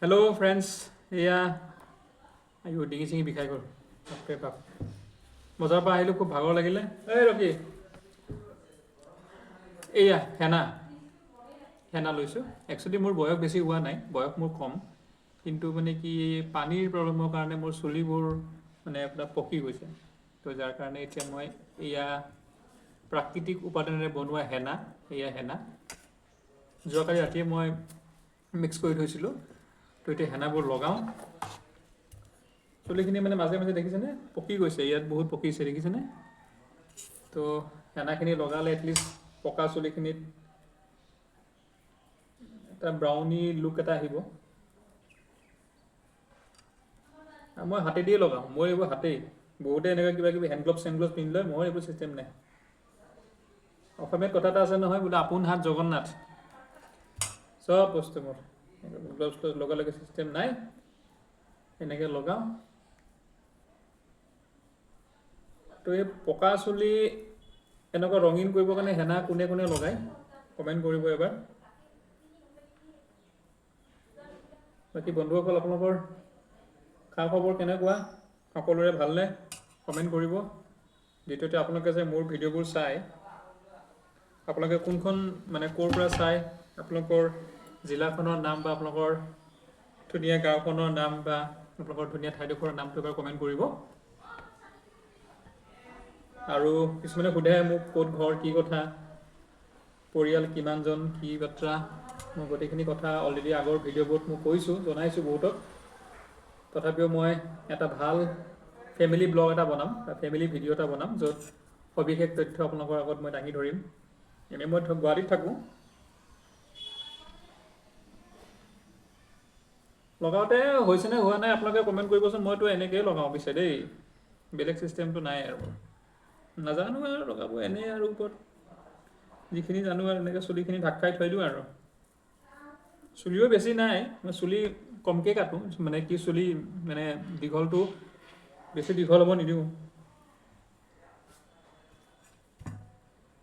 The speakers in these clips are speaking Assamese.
হেল্ল' ফ্ৰেণ্ডছ, এয়া ডিঙি চিঙি বিষাই গ'ল। বাপৰে বাপ, বজাৰৰ পৰা আহিলোঁ, খুব ভাগৰ লাগিলে। এই ৰকি, এয়া হেনা লৈছোঁ। একচুৱেলি মোৰ বয়স বেছি হোৱা নাই, বয়স মোৰ কম, কিন্তু মানে কি পানীৰ প্ৰব্লেমৰ কাৰণে মোৰ চুলিবোৰ মানে আপোনাৰ পকি গৈছে। তো যাৰ কাৰণে এতিয়া মই এয়া প্ৰাকৃতিক উপাদানেৰে বনোৱা হেনা যোৱাকালি ৰাতিয়ে মই মিক্স কৰি থৈছিলোঁ। তো এতিয়া হেনাবোৰ লগাওঁ। চুলিখিনি মানে মাজে মাজে দেখিছেনে পকি গৈছে, ইয়াত বহুত পকিছে দেখিছেনে। তো হেনাখিনি লগালে এটলিষ্ট পকা চুলিখিনিত এটা ব্ৰাউনি লুক এটা আহিব। মই হাতেদিয়ে লগাওঁ, মই এইবোৰ হাতেই। বহুতে এনেকৈ কিবা কিবি হেণ্ডগ্লভছ চেণ্ডগ্লভছ পিন্ধি লয়, মই এইবোৰ চিষ্টেম নাই। অসমীয়াত কথা এটা আছে নহয়, বোলে আপোন হাত জগন্নাথ। চব বস্তু মোৰ গ্লভছ ট্লভছ লগালগি চিষ্টেম নাই, এনেকৈ লগাওঁ। তো এই পকা চুলি এনেকুৱা ৰঙীন কৰিবৰ কাৰণে হেনা কোনে কোনে লগায় কমেণ্ট কৰিব এবাৰ। বাকী বন্ধুসকল, আপোনালোকৰ খা খবৰ কেনেকুৱা? সকলোৰে ভালনে? কমেণ্ট কৰিব। দ্বিতীয়তে, আপোনালোকে যে মোৰ ভিডিঅ'বোৰ চাই, আপোনালোকে কোনখন মানে ক'ৰ পৰা চাই, আপোনালোকৰ জিলাখনৰ নাম বা আপোনালোকৰ ধুনীয়া গাঁওখনৰ নাম বা আপোনালোকৰ ধুনীয়া ঠাইডোখৰৰ নামটো এবাৰ কমেণ্ট কৰিব। আৰু কিছুমানে সোধে মোক ক'ত ঘৰ, কি কথা, পৰিয়াল কিমানজন, কি বাত্ৰা। মই গোটেইখিনি কথা অলৰেডি আগৰ ভিডিঅ'বোৰত মই কৈছোঁ, জনাইছোঁ বহুতক। তথাপিও মই এটা ভাল ফেমিলি ব্লগ এটা বনাম, বা ফেমিলি ভিডিঅ' এটা বনাম, য'ত সবিশেষ তথ্য আপোনালোকৰ আগত মই দাঙি ধৰিম। এনেই মই গুৱাহাটীত থাকোঁ। লগাওঁতে হৈছেনে হোৱা নাই আপোনালোকে কমেণ্ট কৰিবচোন। মইতো এনেকৈয়ে লগাওঁ পিছে দেই, বেলেগ চিষ্টেমটো নাই আৰু। নাজানো আৰু লগাব, এনেই আৰু ওপৰত যিখিনি জানো আৰু এনেকৈ চুলিখিনি ঢাক খাই থৈ দিওঁ আৰু। চুলিও বেছি নাই, মই চুলি কমকৈ কাটো, মানে কি চুলি মানে দীঘলটো বেছি দীঘল হ'ব নিদিওঁ।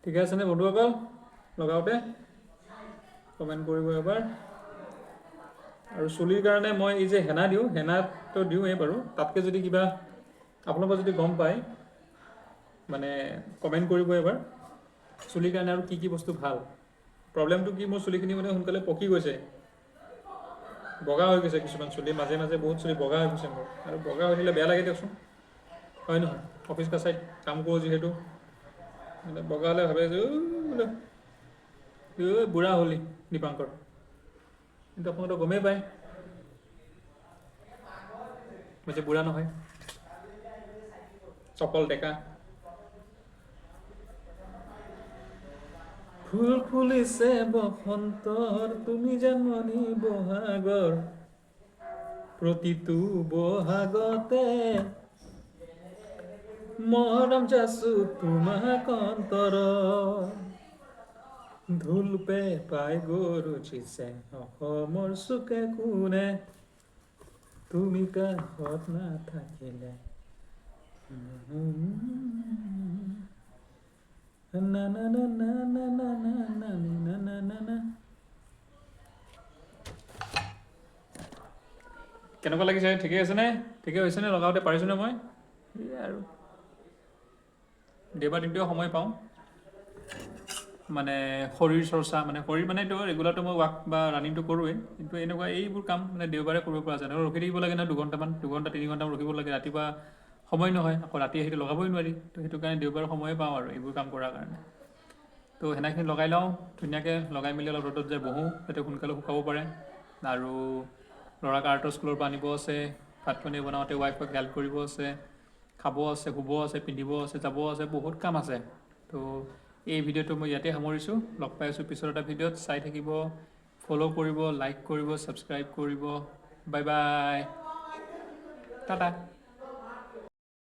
ঠিকে আছেনে বন্ধুসকল? লগাওঁতে কমেণ্ট কৰিব এবাৰ। আৰু চুলিৰ কাৰণে মই এই যে হেনা দিওঁ, হেনাটো দিওঁৱেই বাৰু, তাতকৈ যদি কিবা আপোনালোকে যদি গম পায় মানে কমেণ্ট কৰিব এবাৰ। চুলিৰ কাৰণে আৰু কি কি বস্তু ভাল। প্ৰব্লেমটো কি, মোৰ চুলিখিনি মানে সোনকালে পকি গৈছে, বগা হৈ গৈছে। কিছুমান চুলি মাজে মাজে বহুত চুলি বগা হৈ গৈছে মোৰ, আৰু বগা হৈ থাকিলে বেয়া লাগে দিয়কচোন, হয় নহয়? অফিচ কাছাৰীত কাম কৰোঁ যিহেতু, মানে বগা হ'লে ভাবে যে বোলে বুঢ়া হ'লি দীপাংকৰ, কিন্তু আপোনালোকে গমেই পায় মই যে বুঢ়া নহয়, চপল ডেকা। ফুল ফুলিছে বসন্তৰ, তুমি জানমণি বহাগৰ, প্ৰতিটো বহাগতে মৰম যাচো তোমাক অন্তৰত, ঢোল পেঁপাই গৰুজিছে অসমৰ চুকে কোণে, তুমি কাষত নাথাকিলে না না না না না না না না না না না না। কেনেকুৱা লাগিছে? ঠিকে আছেনে? ঠিকে হৈছেনে? লগাওঁতে পাৰিছোঁনে মই? সেয়াই আৰু দেওবাৰ দিনটোৱে সময় পাওঁ মানে শৰীৰ চৰ্চা, মানে শৰীৰ মানেতো ৰেগুলাৰটো মই ৱাক বা ৰানিংটো কৰোঁৱেই, কিন্তু এনেকুৱা এইবোৰ কাম মানে দেওবাৰে কৰিব পৰা যায়। ৰখি থাকিব লাগে নহয়, 2 তিনি ঘণ্টামান ৰখিব লাগে। ৰাতিপুৱা সময় নহয়, আকৌ ৰাতি আহিটো লগাবই নোৱাৰি। তো সেইটো কাৰণে দেওবাৰে সময়ে পাওঁ আৰু এইবোৰ কাম কৰাৰ কাৰণে। তো সেনাখিনি লগাই লওঁ ধুনীয়াকৈ, লগাই মেলি অলপ ৰ'দত যায় বহোঁ, যাতে সোনকালে শুকাব পাৰে। আৰু ল'ৰাক আৰ্টৰ স্কুলৰ পৰা আনিব আছে, ভাত পানী বনাওঁতে ৱাইফক হেল্প কৰিব আছে, খাব আছে, শুব আছে, পিন্ধিব আছে, যাব আছে, বহুত কাম আছে। তো এই ভিডিঅ'টো মই ইয়াতে সামৰিছোঁ। লগ পাই আছোঁ পিছৰ এটা ভিডিঅ'ত। চাই থাকিব, ফ'ল' কৰিব, লাইক কৰিব, ছাবস্ক্ৰাইব কৰিব। Bye bye, Tata.